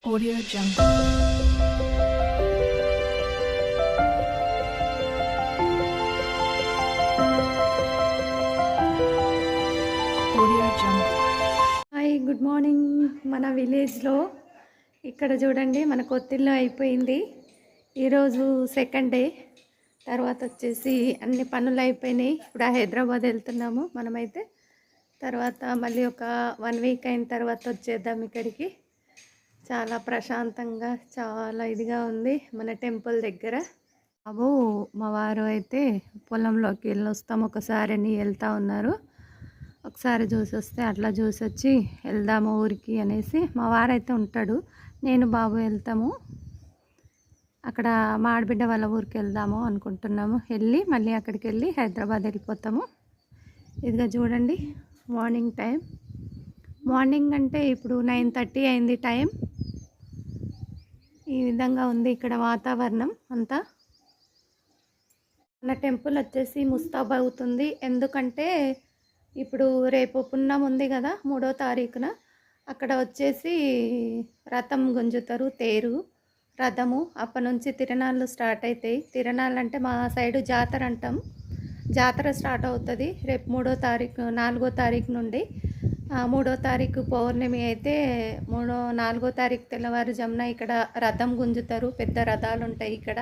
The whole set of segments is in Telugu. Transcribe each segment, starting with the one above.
Audio Jungle. Audio Jungle. Hi good morning. మన విలేజ్లో ఇక్కడ చూడండి, మన కొత్తిల్లు అయిపోయింది. ఈరోజు సెకండ్ డే. తర్వాత వచ్చేసి అన్ని పనులు అయిపోయినాయి. ఇప్పుడు హైదరాబాద్ వెళ్తున్నాము మనమైతే. తర్వాత మళ్ళీ ఒక 1 వీక్ అయిన తర్వాత వచ్చేద్దాం ఇక్కడికి. చాలా ప్రశాంతంగా, చాలా ఇదిగా ఉంది మన టెంపుల్ దగ్గర. బాబు మా వారు అయితే పొలంలోకి వెళ్ళొస్తాం ఒకసారి అని వెళ్తూ ఉన్నారు. ఒకసారి చూసి వస్తే అట్లా చూసి వచ్చి వెళ్దాము ఊరికి అనేసి మా వారైతే ఉంటాడు, నేను బాబు వెళ్తాము. అక్కడ మా ఆడబిడ్డ వాళ్ళ ఊరికి వెళ్దాము అనుకుంటున్నాము. వెళ్ళి మళ్ళీ అక్కడికి వెళ్ళి హైదరాబాద్ వెళ్ళిపోతాము. ఇదిగా చూడండి, మార్నింగ్ టైం. మార్నింగ్ అంటే ఇప్పుడు 9:30 అయింది టైం. ఈ విధంగా ఉంది ఇక్కడ వాతావరణం అంతా. మన టెంపుల్ వచ్చేసి ముస్తాబ్ అవుతుంది. ఎందుకంటే ఇప్పుడు రేపు పున్నం ఉంది కదా, 3వ తారీఖున. అక్కడ వచ్చేసి రథం గుంజుతారు, తేరు రథము. అప్పటి నుంచి తిరణాలు స్టార్ట్ అవుతాయి. తిరణాలు అంటే మా సైడు జాతర అంటాం. జాతర స్టార్ట్ అవుతుంది రేపు 3వ తారీఖు, 4వ తారీఖు నుండి. 3వ తారీఖు పౌర్ణమి అయితే 4వ తారీఖు తెల్లవారుజామున ఇక్కడ రథం గుంజుతారు. పెద్ద రథాలు ఉంటాయి ఇక్కడ.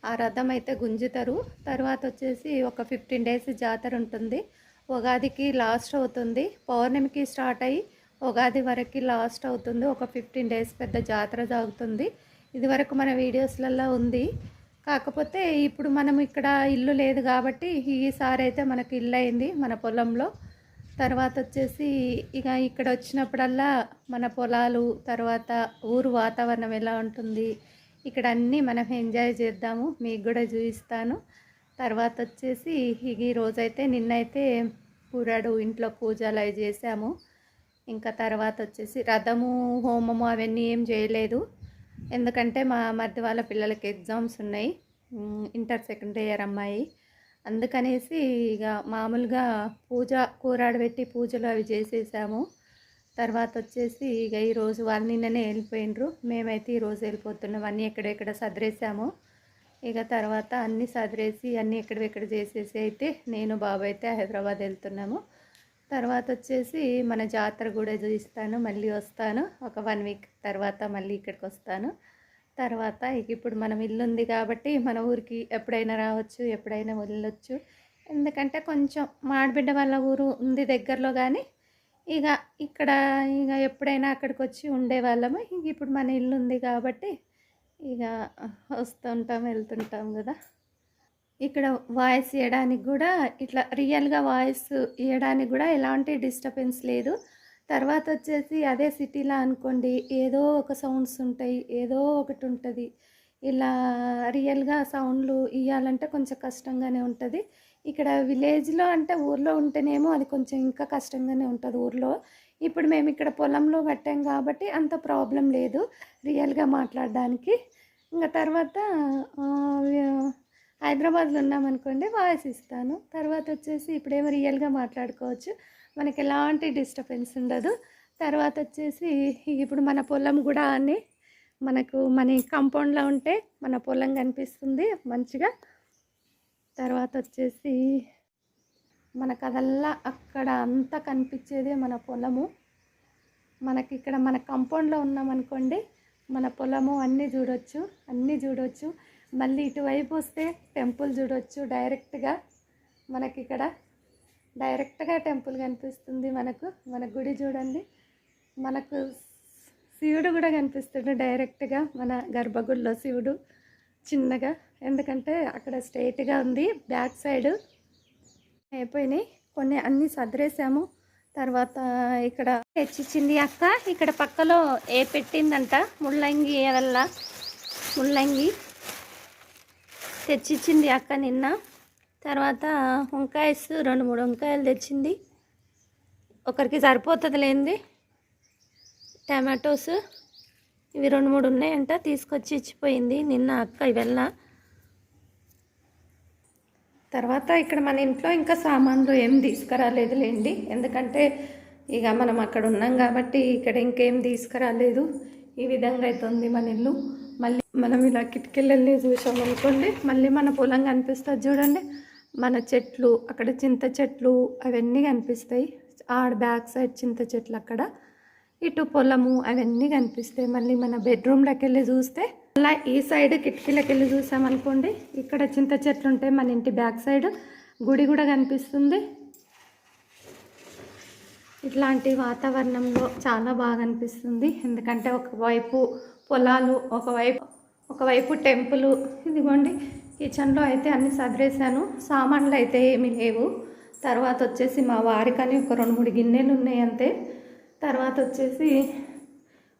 ఆ రథం అయితే గుంజుతారు. తర్వాత వచ్చేసి ఒక 15 డేస్ జాతర ఉంటుంది. ఉగాదికి లాస్ట్ అవుతుంది. పౌర్ణమికి స్టార్ట్ అయ్యి ఉగాది వరకు లాస్ట్ అవుతుంది. ఒక 15 డేస్ పెద్ద జాతర సాగుతుంది. ఇది వరకు మన వీడియోస్లలో ఉంది. కాకపోతే ఇప్పుడు మనం ఇక్కడ ఇల్లు లేదు కాబట్టి ఈసారి అయితే మనకు ఇల్లు అయింది మన పొలంలో. తర్వాత వచ్చేసి ఇక ఇక్కడ వచ్చినప్పుడల్లా మన పొలాలు, తర్వాత ఊరు వాతావరణం ఎలా ఉంటుంది, ఇక్కడ అన్నీ మనం ఎంజాయ్ చేద్దాము. మీకు కూడా చూపిస్తాను. తర్వాత వచ్చేసి ఈ రోజైతే నిన్నైతే కూరాడు ఇంట్లో పూజలు అవి చేసాము. ఇంకా తర్వాత వచ్చేసి రథము, హోమము అవన్నీ ఏం చేయలేదు. ఎందుకంటే మా మధ్య వాళ్ళ పిల్లలకి ఎగ్జామ్స్ ఉన్నాయి, ఇంటర్ సెకండ్ ఇయర్ అమ్మాయి. అందుకనేసి ఇక మామూలుగా పూజ కూరాడు పెట్టి పూజలు అవి చేసేసాము. తర్వాత వచ్చేసి ఇక ఈరోజు వాళ్ళు నిన్ననే వెళ్ళిపోయినరు. మేమైతే ఈరోజు వెళ్ళిపోతున్నాం. అన్నీ ఎక్కడెక్కడ సదిరేసాము. ఇక తర్వాత అన్నీ సదిరేసి అన్నీ ఎక్కడెక్కడ చేసేసి అయితే నేను బాబు అయితే హైదరాబాద్ వెళ్తున్నాము. తర్వాత వచ్చేసి మన జాతర కూడా చూపిస్తాను. మళ్ళీ వస్తాను ఒక 1 వీక్ తర్వాత మళ్ళీ ఇక్కడికి వస్తాను. తర్వాత ఇక ఇప్పుడు మనం ఇల్లు ఉంది కాబట్టి మన ఊరికి ఎప్పుడైనా రావచ్చు, ఎప్పుడైనా వెళ్ళొచ్చు. ఎందుకంటే కొంచెం మా ఆడబిడ్డ వాళ్ళ ఊరు ఉంది దగ్గరలో, కానీ ఇక ఇక్కడ ఇక ఎప్పుడైనా అక్కడికి వచ్చి ఉండేవాళ్ళము. ఇంక ఇప్పుడు మన ఇల్లు ఉంది కాబట్టి ఇక వస్తుంటాం, వెళ్తుంటాం కదా. ఇక్కడ వాయిస్ ఇవ్వడానికి కూడా ఇట్లా రియల్గా వాయిస్ ఇవ్వడానికి కూడా ఎలాంటి డిస్టర్బెన్స్ లేదు. తర్వాత వచ్చేసి అదే సిటీలో అనుకోండి, ఏదో ఒక సౌండ్స్ ఉంటాయి, ఏదో ఒకటి ఉంటుంది. ఇలా రియల్గా సౌండ్లు ఇవ్వాలంటే కొంచెం కష్టంగానే ఉంటుంది. ఇక్కడ విలేజ్లో అంటే ఊర్లో ఉంటేనేమో అది కొంచెం ఇంకా కష్టంగానే ఉంటుంది ఊర్లో. ఇప్పుడు మేము ఇక్కడ పొలంలో కట్టాం కాబట్టి అంత ప్రాబ్లం లేదు రియల్గా మాట్లాడడానికి. ఇంకా తర్వాత హైదరాబాద్లో ఉన్నామనుకోండి వాయిస్ ఇస్తాను. తర్వాత వచ్చేసి ఇప్పుడేమో రియల్గా మాట్లాడుకోవచ్చు, మనకి ఎలాంటి డిస్టర్బెన్స్ ఉండదు. తర్వాత వచ్చేసి ఇప్పుడు మన పొలం కూడా అని మనకు మన కాంపౌండ్లో ఉంటే మన పొలం కనిపిస్తుంది మంచిగా. తర్వాత వచ్చేసి మనకు అదల్లా అక్కడ అంతా కనిపించేది మన పొలము. మనకి ఇక్కడ మన కాంపౌండ్లో ఉన్నామనుకోండి మన పొలము అన్నీ చూడొచ్చు. మళ్ళీ ఇటువైపు వస్తే టెంపుల్ చూడొచ్చు డైరెక్ట్గా. మనకి ఇక్కడ డైరెక్ట్గా టెంపుల్ కనిపిస్తుంది మనకు. మన గుడి చూడండి, మనకు శివుడు కూడా కనిపిస్తుంది డైరెక్ట్గా. మన గర్భగుడిలో శివుడు చిన్నగా, ఎందుకంటే అక్కడ స్ట్రైట్గా ఉంది. బ్యాక్ సైడ్ అయిపోయినాయి కొన్ని, అన్నీ సదిరేసాము. తర్వాత ఇక్కడ తెచ్చిచ్చింది అక్క. ఇక్కడ పక్కలో పెట్టిందంట ముల్లంగి, వల్ల ముల్లంగి తెచ్చిచ్చింది అక్క నిన్న. తర్వాత వంకాయస్ 2-3 వంకాయలు తెచ్చింది. ఒకరికి సరిపోతుంది లేనిది. టమాటోస్ ఇవి 2-3 ఉన్నాయంట, తీసుకొచ్చి ఇచ్చిపోయింది నిన్న అక్క ఇవెల్ల. తర్వాత ఇక్కడ మన ఇంట్లో ఇంకా సామాన్లు ఏం తీసుకురాలేదు లేండి, ఎందుకంటే ఇక మనం అక్కడ ఉన్నాం కాబట్టి ఇక్కడ ఇంకేం తీసుకురాలేదు. ఈ విధంగా అవుతుంది మన ఇల్లు. మళ్ళీ మనం ఇలా కిటికీలు వెళ్ళి చూసామనుకోండి, మళ్ళీ మన పొలం కనిపిస్తుంది చూడండి. మన చెట్లు అక్కడ చింత చెట్లు అవన్నీ కనిపిస్తాయి. ఆడ బ్యాక్ సైడ్ చింత చెట్లు అక్కడ, ఇటు పొలము అవన్నీ కనిపిస్తాయి. మళ్ళీ మన బెడ్రూమ్లోకి వెళ్ళి చూస్తే అలా ఈ సైడ్ కిటికీలోకి వెళ్ళి చూసామనుకోండి, ఇక్కడ చింత చెట్లు ఉంటాయి. మన ఇంటి బ్యాక్ సైడ్ గుడి కూడా కనిపిస్తుంది. ఇట్లాంటి వాతావరణంలో చాలా బాగా అనిపిస్తుంది. ఎందుకంటే ఒకవైపు పొలాలు, ఒకవైపు టెంపుల్. ఇదిగోండి కిచెన్లో అయితే అన్ని సదిరేసాను, సామాన్లు అయితే ఏమీ లేవు. తర్వాత వచ్చేసి మా వారికని ఒక 2-3 గిన్నెలు ఉన్నాయి అంతే. తర్వాత వచ్చేసి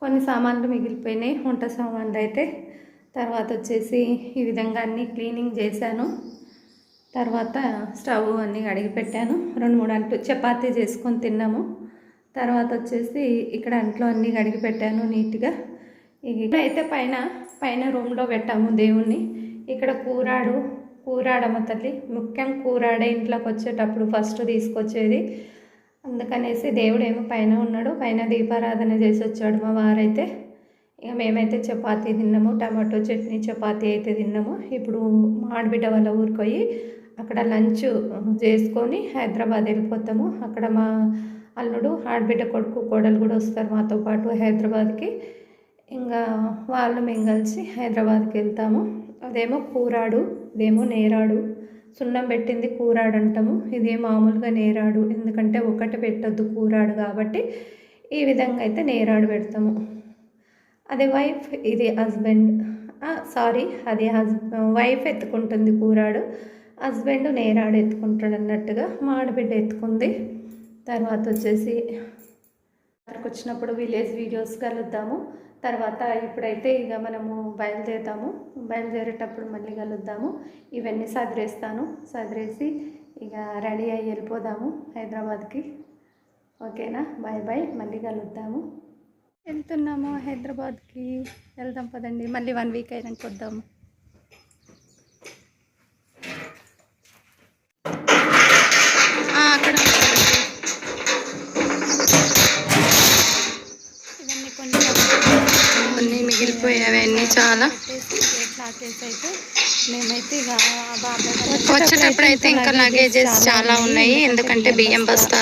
కొన్ని సామాన్లు మిగిలిపోయినాయి, వంట సామాన్లు అయితే. తర్వాత వచ్చేసి ఈ విధంగా అన్నీ క్లీనింగ్ చేశాను. తర్వాత స్టవ్ అన్నీ కడిగి పెట్టాను. 2-3 అంట్లు చపాతీ చేసుకొని తిన్నాము. తర్వాత వచ్చేసి ఇక్కడ అంట్లో అన్నీ కడిగి పెట్టాను నీట్గా. ఇక్కడైతే పైన రూమ్లో పెట్టాము దేవుణ్ణి. ఇక్కడ కూరాడమ్మ తల్లి, ముఖ్యం కూరాడే ఇంట్లోకి వచ్చేటప్పుడు ఫస్ట్ తీసుకొచ్చేది. అందుకనేసి దేవుడేమో పైన ఉన్నాడు, పైన దీపారాధన చేసి వచ్చాడు మా వారైతే. ఇక మేమైతే చపాతీ తిన్నాము, టమాటో చట్నీ చపాతీ అయితే తిన్నాము. ఇప్పుడు మా ఆడబిడ్డ వాళ్ళ ఊరికి పోయి అక్కడ లంచ్ చేసుకొని హైదరాబాద్ వెళ్ళిపోతాము. అక్కడ మా అల్లుడు, ఆడబిడ్డ కొడుకు, కోడలు కూడా వస్తారు మాతో పాటు హైదరాబాద్కి. ఇంకా వాళ్ళు మేము కలిసి హైదరాబాద్కి వెళ్తాము. అదేమో కూరాడు, ఇదేమో నేరాడు. సున్నం పెట్టింది కూరాడు అంటాము, ఇదే మామూలుగా నేరాడు. ఎందుకంటే ఒకటి పెట్టద్దు కూరాడు కాబట్టి ఈ విధంగా అయితే నేరాడు పెడతాము. అది వైఫ్, ఇది హస్బెండ్. సారీ, అది వైఫ్ ఎత్తుకుంటుంది కూరాడు, హస్బెండ్ నేరాడు ఎత్తుకుంటాడు అన్నట్టుగా. మా ఆడబిడ్డ ఎత్తుకుంది. తర్వాత వచ్చేసి అక్కడికి వచ్చినప్పుడు విలేజ్ వీడియోస్ కలుద్దాము. తర్వాత ఇప్పుడైతే ఇక మనము బయలుదేరేటప్పుడు మళ్ళీ కలుద్దాము. ఇవన్నీ సదిరేసి ఇక రెడీ అయ్యి వెళ్ళిపోదాము హైదరాబాద్కి. ఓకేనా, బాయ్ బాయ్, మళ్ళీ కలుద్దాము. వెళ్తున్నాము హైదరాబాద్కి, వెళ్దాం పదండి. మళ్ళీ 1 వీక్ అయినాక వద్దాము. అక్కడ ఇవన్నీ కొన్ని మిగిలిపోయాయి అన్నీ చాలా. అయితే మేమైతే ఇక వచ్చేటప్పుడు అయితే ఇంకా లగేజెస్ చాలా ఉన్నాయి. ఎందుకంటే బియ్యం బస్తా,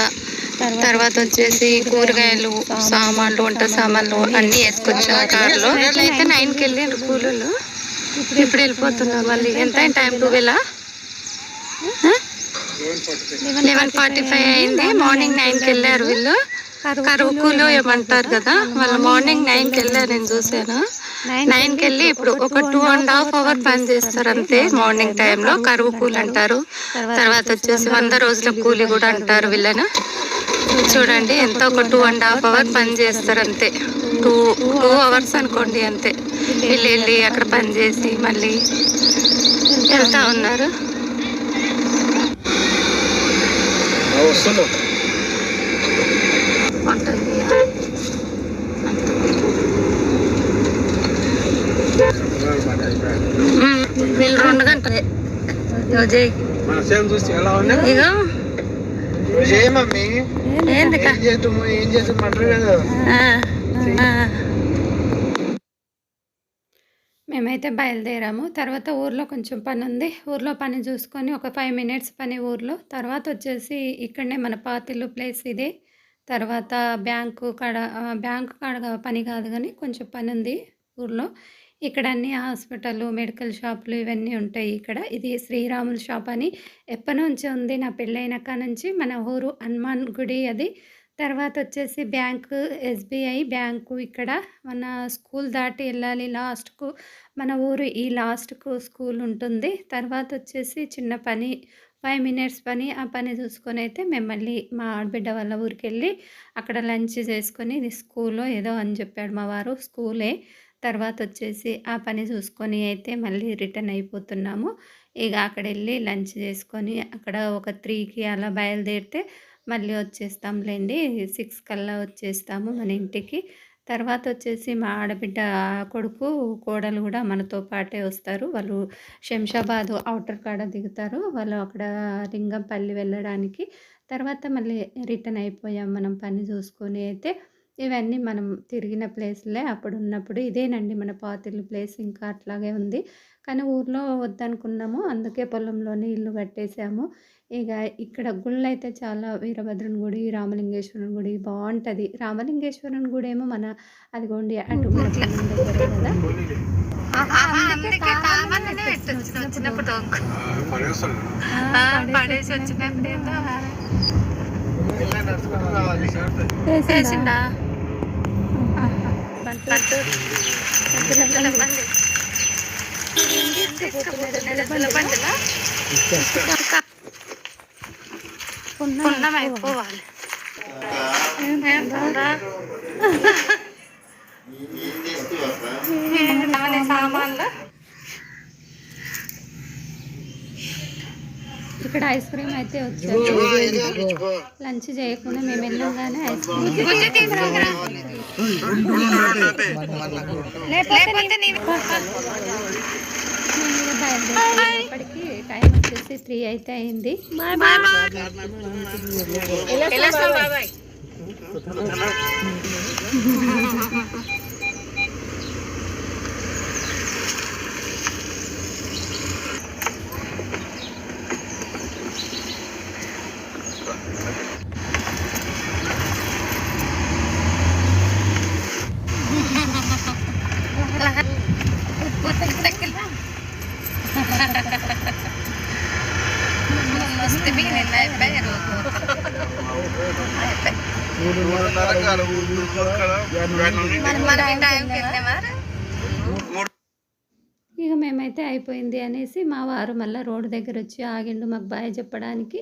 తర్వాత వచ్చేసి కూరగాయలు, సామాన్లు, వంట సామాన్లు అన్నీ వేసుకొచ్చాము కార్లో. అయితే 9కి వెళ్ళారు కూలీలు, ఇప్పుడు వెళ్ళిపోతున్నారు. మళ్ళీ ఎంత టైం 12 11:45 అయింది. మార్నింగ్ 9కి వెళ్ళారు వీళ్ళు. కరువుకులు ఏమంటారు కదా, వాళ్ళు మార్నింగ్ 9కి వెళ్ళారు. నేను చూసాను. 9కి వెళ్ళి ఇప్పుడు ఒక 2.5 అవర్ పని చేస్తారు అంతే. మార్నింగ్ టైంలో కరువు కూలి అంటారు. తర్వాత వచ్చేసి 100 రోజుల కూలి కూడా అంటారు వీళ్ళను. చూడండి ఎంత, ఒక 2.5 అవర్ పని చేస్తారు అంతే. 2 అవర్స్ అనుకోండి అంతే. వీళ్ళు వెళ్ళి అక్కడ పని చేసి మళ్ళీ వెళ్తా ఉన్నారు. వీళ్ళు 2 గంటలే. మేమైతే బయలుదేరాము. తర్వాత ఊర్లో కొంచెం పని ఉంది, ఊర్లో పని చూసుకొని ఒక 5 మినిట్స్ పని ఊర్లో. తర్వాత వచ్చేసి ఇక్కడనే మన పాతిల్లు ప్లేస్ ఇదే. తర్వాత బ్యాంకు కాడ పని కాదు కానీ కొంచెం పని ఉంది ఊర్లో. ఇక్కడ అన్ని హాస్పిటల్, మెడికల్ షాపులు ఇవన్నీ ఉంటాయి. ఇక్కడ ఇది శ్రీరాముల షాప్ అని ఎప్పటి నుంచి ఉంది, నా పెళ్ళైనాక నుంచి. మన ఊరు హనుమాన్ గుడి అది. తర్వాత వచ్చేసి బ్యాంకు, ఎస్బీఐ బ్యాంకు. ఇక్కడ మన స్కూల్ దాటి వెళ్ళాలి లాస్ట్కు, మన ఊరు ఈ లాస్ట్కు స్కూల్ ఉంటుంది. తర్వాత వచ్చేసి చిన్న పని, 5 మినిట్స్ పని. ఆ పని చూసుకొని అయితే మేము మళ్ళీ మా ఆడబిడ్డ వాళ్ళ ఊరికి వెళ్ళి అక్కడ లంచ్ చేసుకొని, ఇది స్కూల్లో ఏదో అని చెప్పాడు మా వారు, స్కూలే. తర్వాత వచ్చేసి ఆ పని చూసుకొని అయితే మళ్ళీ రిటర్న్ అయిపోతున్నాము. ఇక అక్కడ వెళ్ళి లంచ్ చేసుకొని అక్కడ ఒక 3కి అలా బయలుదేరితే మళ్ళీ వచ్చేస్తాంలేండి. 6 కల్లా వచ్చేస్తాము మన ఇంటికి. తర్వాత వచ్చేసి మా ఆడబిడ్డ కొడుకు, కోడలు కూడా మనతో పాటే వస్తారు. వాళ్ళు శంషాబాద్ అవుటర్ కాడ దిగుతారు. వాళ్ళు అక్కడ లింగంపల్లి వెళ్ళడానికి. తర్వాత మళ్ళీ రిటర్న్ అయిపోయాం మనం పని చూసుకొని అయితే. ఇవన్నీ మనం తిరిగిన ప్లేస్‌లే అప్పుడున్నప్పుడు. ఇదేనండి మన పాతిల్లు ప్లేస్ ఇంకా అట్లాగే ఉంది. కానీ ఊర్లో వద్దనుకున్నాము. అందుకే పొలంలోనే ఇల్లు కట్టేసాము. ఇక ఇక్కడ గుళ్ళైతే చాలా వీరభద్రుని గుడి, రామలింగేశ్వరుని గుడి బావుంటది. రామలింగేశ్వరుని గుడేమో మన అదిగోండి అటు మన పొలం దగ్గరే గదా! అందుకే కావాలనే పెట్టొచ్చు వచ్చినప్పుడు పడేసి వచ్చినప్పుడు వేసిందా పున్నం అయిపోవాలి సామాన్లు ఇక్కడ ఐస్ క్రీమ్ అయితే వచ్చారు. లంచ్ చేయకుండా మేము వెళ్ళంగానే ఐస్ క్రీమ్ బయలుదేరేపటికి టైం వచ్చేసి 3 అయితే అయింది. ఇక మేమైతే అయిపోయింది అనేసి మా వారు మళ్ళీ రోడ్డు దగ్గర వచ్చి ఆగిండు మాకు బాయ్ చెప్పడానికి.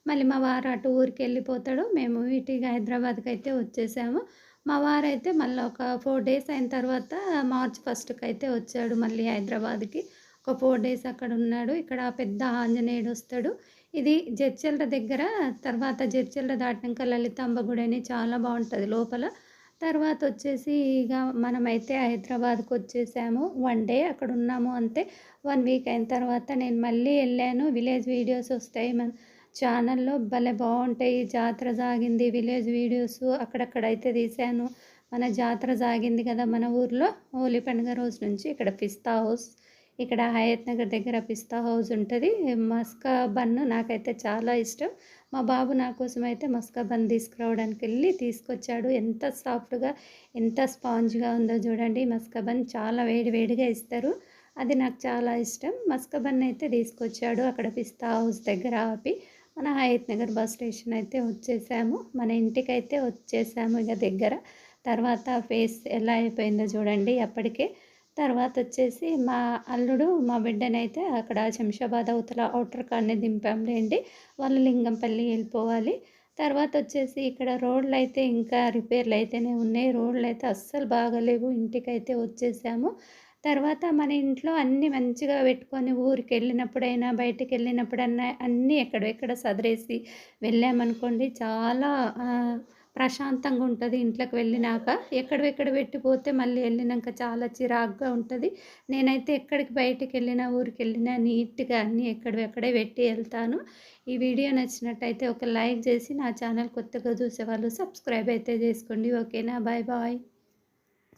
మళ్ళీ మా వారు అటు ఊరికి వెళ్ళిపోతాడు. మేము ఇటుగా హైదరాబాద్కి అయితే వచ్చేసాము. మా వారైతే మళ్ళీ ఒక 4 డేస్ అయిన తర్వాత మార్చ్ 1కి అయితే వచ్చాడు మళ్ళీ హైదరాబాద్కి. ఒక 4 డేస్ అక్కడ ఉన్నాడు. ఇక్కడ పెద్ద ఆంజనేయుడు వస్తాడు. ఇది జడ్చర్ల దగ్గర. తర్వాత జడ్చర్ల దాటినాక లలితాంబ గుడి అని చాలా బాగుంటుంది లోపల. తర్వాత వచ్చేసి ఇక మనమైతే హైదరాబాద్కి వచ్చేసాము. 1 డే అక్కడ ఉన్నాము అంతే. 1 వీక్ అయిన తర్వాత నేను మళ్ళీ వెళ్ళాను. విలేజ్ వీడియోస్ వస్తాయి మన ఛానల్లో, భలే బాగుంటాయి. జాతర సాగింది విలేజ్ వీడియోస్ అక్కడక్కడైతే తీశాను. మన జాతర సాగింది కదా మన ఊర్లో హోలీ పండుగ రోజు నుంచి. ఇక్కడ పిస్తా హౌస్, ఇక్కడ హయత్ నగర్ దగ్గర పిస్తా హౌస్ ఉంటుంది. మస్కా బన్ను నాకైతే చాలా ఇష్టం. మా బాబు నా కోసం అయితే మస్కా బన్ తీసుకురావడానికి వెళ్ళి తీసుకొచ్చాడు. ఎంత సాఫ్ట్గా ఎంత స్పాంజ్గా ఉందో చూడండి. మస్కా బన్ చాలా వేడివేడిగా ఇస్తారు. అది నాకు చాలా ఇష్టం. మస్కా బన్ అయితే తీసుకొచ్చాడు. అక్కడ పిస్తా హౌస్ దగ్గర ఆపి మన హయత్ నగర్ బస్ స్టేషన్ అయితే వచ్చేసాము. మన ఇంటికైతే వచ్చేసాము ఇక దగ్గర. తర్వాత ఫేస్ ఎలా అయిపోయిందో చూడండి అప్పటికే. తర్వాత వచ్చేసి మా అల్లుడు మా బిడ్డనైతే అక్కడ శంషాబాద్ అవతల అవుటర్ కాడనే దింపాంలేండి. వాళ్ళు లింగంపల్లి వెళ్ళిపోవాలి. తర్వాత వచ్చేసి ఇక్కడ రోడ్లు అయితే ఇంకా రిపేర్లు అయితేనే ఉన్నాయి. రోడ్లు అయితే అస్సలు బాగలేవు. ఇంటికైతే వచ్చేసాము. తర్వాత మన ఇంట్లో అన్నీ మంచిగా పెట్టుకొని ఊరికి వెళ్ళినప్పుడైనా బయటికి వెళ్ళినప్పుడన్నా అన్నీ ఎక్కడెక్కడ సదిరేసి వెళ్ళామనుకోండి చాలా ప్రశాంతంగా ఉంటుంది. ఇంట్లోకి వెళ్ళినాక ఎక్కడెక్కడ పెట్టిపోతే మళ్ళీ వెళ్ళినాక చాలా చిరాకుగా ఉంటుంది. నేనైతే ఎక్కడికి బయటికి వెళ్ళినా ఊరికి వెళ్ళినా నీట్గా అన్నీ ఎక్కడెక్కడే పెట్టి వెళ్తాను. ఈ వీడియో నచ్చినట్టయితే ఒక లైక్ చేసి నా ఛానల్ కొత్తగా చూసేవాళ్ళు సబ్స్క్రైబ్ అయితే చేసుకోండి. ఓకేనా? Bye bye.